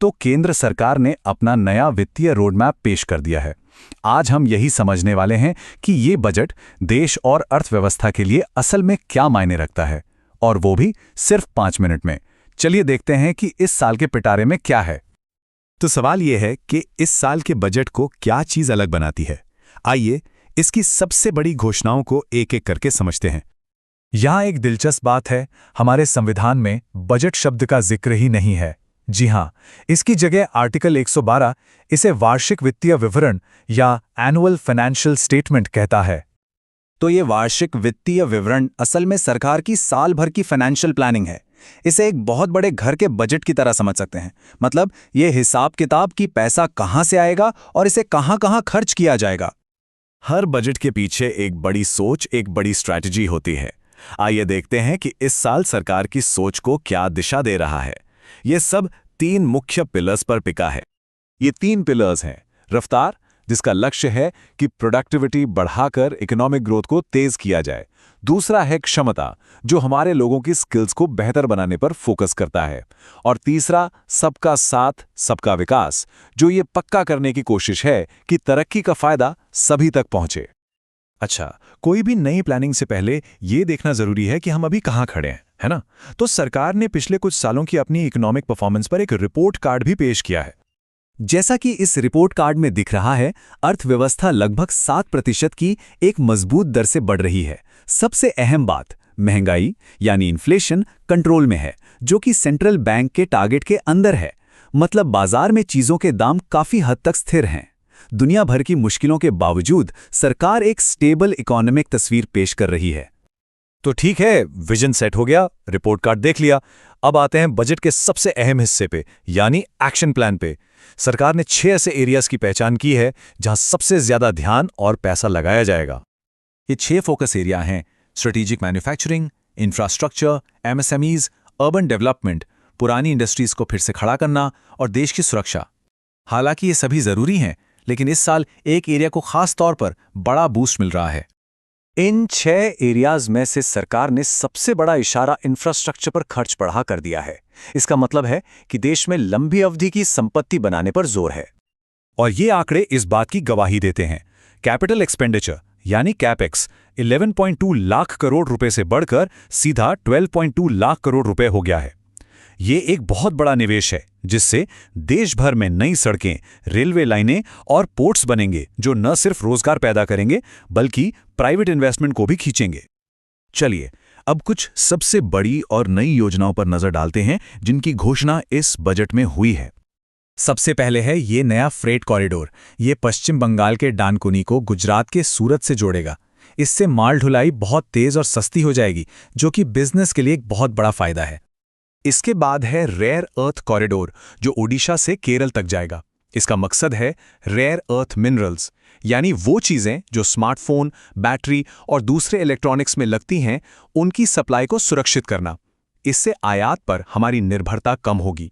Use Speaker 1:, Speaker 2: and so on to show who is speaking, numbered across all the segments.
Speaker 1: तो केंद्र सरकार ने अपना नया वित्तीय रोडमैप पेश कर दिया है। आज हम यही समझने वाले हैं कि ये बजट देश और अर्थव्यवस्था के लिए असल में क्या मायने रखता है, और वो भी सिर्फ 5 मिनट में। चलिए देखते हैं कि इस साल के पिटारे में क्या है।
Speaker 2: तो सवाल यह है कि इस साल के बजट को क्या चीज अलग बनाती है। आइए इसकी सबसे बड़ी घोषणाओं को एक एक करके समझते हैं।
Speaker 1: यहाँ एक दिलचस्प बात है, हमारे संविधान में बजट शब्द का जिक्र ही नहीं है। जी हाँ, इसकी जगह आर्टिकल 112 इसे वार्षिक वित्तीय विवरण या एनुअल फाइनेंशियल स्टेटमेंट कहता है।
Speaker 3: तो ये वार्षिक वित्तीय विवरण असल में सरकार की साल भर की फाइनेंशियल प्लानिंग है। इसे एक बहुत बड़े घर के बजट की तरह समझ सकते हैं। मतलब ये हिसाब किताब कि पैसा कहाँ से आएगा और इसे कहाँ कहाँ खर्च किया जाएगा।
Speaker 2: हर बजट के पीछे एक बड़ी सोच, एक बड़ी स्ट्रैटेजी होती है। आइए देखते हैं कि इस साल सरकार की सोच को क्या दिशा दे रहा है। ये सब 3 मुख्य पिलर्स पर टिका है। ये 3 पिलर्स हैं। रफ्तार, जिसका लक्ष्य है कि प्रोडक्टिविटी बढ़ाकर इकोनॉमिक ग्रोथ को तेज किया जाए। दूसरा है क्षमता, जो हमारे लोगों की स्किल्स को बेहतर बनाने पर फोकस करता है। और तीसरा सबका साथ सबका विकास, जो ये पक्का करने की कोशिश है कि तरक्की का फायदा सभी तक पहुंचे। अच्छा, कोई भी नई प्लानिंग से पहले ये देखना जरूरी है कि हम अभी कहाँ खड़े हैं, है ना? तो सरकार ने पिछले कुछ सालों की अपनी इकोनॉमिक परफॉर्मेंस पर एक रिपोर्ट कार्ड भी पेश किया है।
Speaker 3: जैसा कि इस रिपोर्ट कार्ड में दिख रहा है, अर्थव्यवस्था लगभग 7% की एक मजबूत दर से बढ़ रही है। सबसे अहम बात, महंगाई यानी इन्फ्लेशन कंट्रोल में है, जो कि सेंट्रल बैंक के टारगेट के अंदर है। मतलब बाजार में चीजों के दाम काफी हद तक स्थिर हैं। दुनिया भर की मुश्किलों के बावजूद सरकार एक स्टेबल इकोनॉमिक तस्वीर पेश कर रही है।
Speaker 2: तो ठीक है, विजन सेट हो गया, रिपोर्ट कार्ड देख लिया। अब आते हैं बजट के सबसे अहम हिस्से पे, यानी एक्शन प्लान पे। सरकार ने 6 ऐसे एरियाज की पहचान की है जहां सबसे ज्यादा ध्यान और पैसा लगाया जाएगा। ये 6 फोकस एरिया हैं: strategic manufacturing, infrastructure, MSMEs, urban development, पुरानी इंडस्ट्रीज को फिर से खड़ा करना और देश की सुरक्षा। हालांकि ये सभी जरूरी हैं, लेकिन इस साल एक एरिया को खास तौर पर बड़ा बूस्ट मिल रहा है।
Speaker 3: इन 6 एरियाज में से सरकार ने सबसे बड़ा इशारा इंफ्रास्ट्रक्चर पर खर्च बढ़ा कर दिया है। इसका मतलब है कि देश में लंबी अवधि की संपत्ति बनाने पर जोर है।
Speaker 2: और ये आंकड़े इस बात की गवाही देते हैं। कैपिटल एक्सपेंडिचर यानी कैपेक्स 11.2 लाख करोड़ रुपए से बढ़कर सीधा 12.2 लाख करोड़ रुपए हो गया है। ये एक बहुत बड़ा निवेश है, जिससे देश भर में नई सड़कें, रेलवे लाइनें और पोर्ट्स बनेंगे, जो न सिर्फ रोजगार पैदा करेंगे बल्कि प्राइवेट इन्वेस्टमेंट को भी खींचेंगे। चलिए अब कुछ सबसे बड़ी और नई योजनाओं पर नजर डालते हैं जिनकी घोषणा इस बजट में हुई है।
Speaker 1: सबसे पहले है ये नया फ्रेट कॉरिडोर। ये पश्चिम बंगाल के डानकुनी को गुजरात के सूरत से जोड़ेगा। इससे माल ढुलाई बहुत तेज और सस्ती हो जाएगी, जो कि बिजनेस के लिए एक बहुत बड़ा फायदा है।
Speaker 2: इसके बाद है रेयर अर्थ कॉरिडोर, जो ओडिशा से केरल तक जाएगा। इसका मकसद है रेयर अर्थ मिनरल्स, यानी वो चीजें जो स्मार्टफोन, बैटरी और दूसरे इलेक्ट्रॉनिक्स में लगती हैं, उनकी सप्लाई को सुरक्षित करना। इससे आयात पर हमारी निर्भरता कम होगी।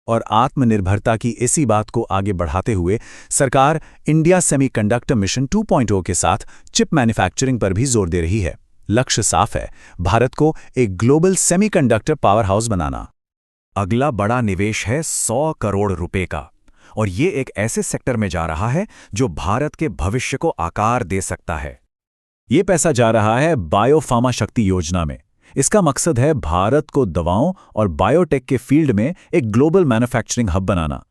Speaker 3: और आत्मनिर्भरता की इसी बात को आगे बढ़ाते हुए सरकार इंडिया सेमीकंडक्टर मिशन 2.0 के साथ चिप मैन्युफैक्चरिंग पर भी जोर दे रही है। लक्ष्य साफ है, भारत को एक ग्लोबल सेमीकंडक्टर पावर हाउस बनाना।
Speaker 2: अगला बड़ा निवेश है 100 करोड़ रुपए का, और ये एक ऐसे सेक्टर में जा रहा है जो भारत के भविष्य को आकार दे सकता है।
Speaker 3: ये पैसा जा रहा है बायोफार्मा शक्ति योजना में। इसका मकसद है भारत को दवाओं और बायोटेक के फील्ड में एक ग्लोबल मैन्युफैक्चरिंग हब बनाना।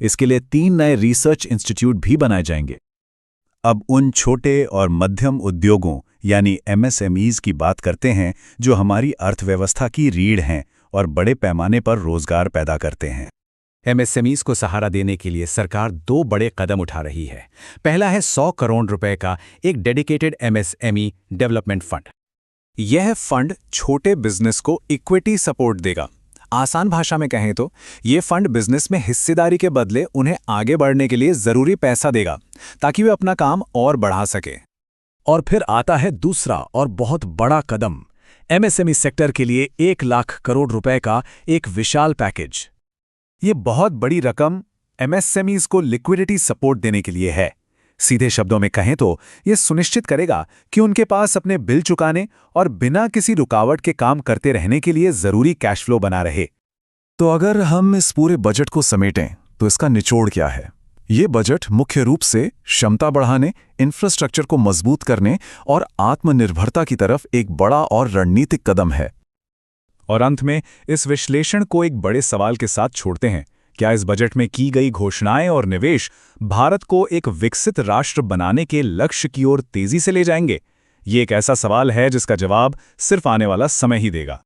Speaker 3: इसके लिए 3 नए रिसर्च इंस्टीट्यूट भी बनाए जाएंगे।
Speaker 2: अब उन छोटे और मध्यम उद्योगों यानी एमएसएमईज की बात करते हैं, जो हमारी अर्थव्यवस्था की रीढ़ हैं और बड़े पैमाने पर रोजगार पैदा करते हैं।
Speaker 1: एमएसएमईज को सहारा देने के लिए सरकार 2 बड़े कदम उठा रही है। पहला है 100 करोड़ रुपए का एक डेडिकेटेड एमएसएमई डेवलपमेंट फंड। यह फंड छोटे बिजनेस को इक्विटी सपोर्ट देगा। आसान भाषा में कहें तो ये फंड बिजनेस में हिस्सेदारी के बदले उन्हें आगे बढ़ने के लिए जरूरी पैसा देगा, ताकि वे अपना काम और बढ़ा सके।
Speaker 3: और फिर आता है दूसरा और बहुत बड़ा कदम, एमएसएमई सेक्टर के लिए 1 लाख करोड़ रुपए का एक विशाल पैकेज।
Speaker 2: ये बहुत बड़ी रकम एमएसएमईज को लिक्विडिटी सपोर्ट देने के लिए है। सीधे शब्दों में कहें तो ये सुनिश्चित करेगा कि उनके पास अपने बिल चुकाने और बिना किसी रुकावट के काम करते रहने के लिए जरूरी कैश फ्लो बना रहे। तो अगर हम इस पूरे बजट को समेटें तो इसका निचोड़ क्या है? ये बजट मुख्य रूप से क्षमता बढ़ाने, इंफ्रास्ट्रक्चर को मजबूत करने और आत्मनिर्भरता की तरफ एक बड़ा और रणनीतिक कदम है।
Speaker 3: और अंत में इस विश्लेषण को एक बड़े सवाल के साथ छोड़ते हैं। क्या इस बजट में की गई घोषणाएं और निवेश भारत को एक विकसित राष्ट्र बनाने के लक्ष्य की ओर तेजी से ले जाएंगे? ये एक ऐसा सवाल है जिसका जवाब सिर्फ आने वाला समय ही देगा।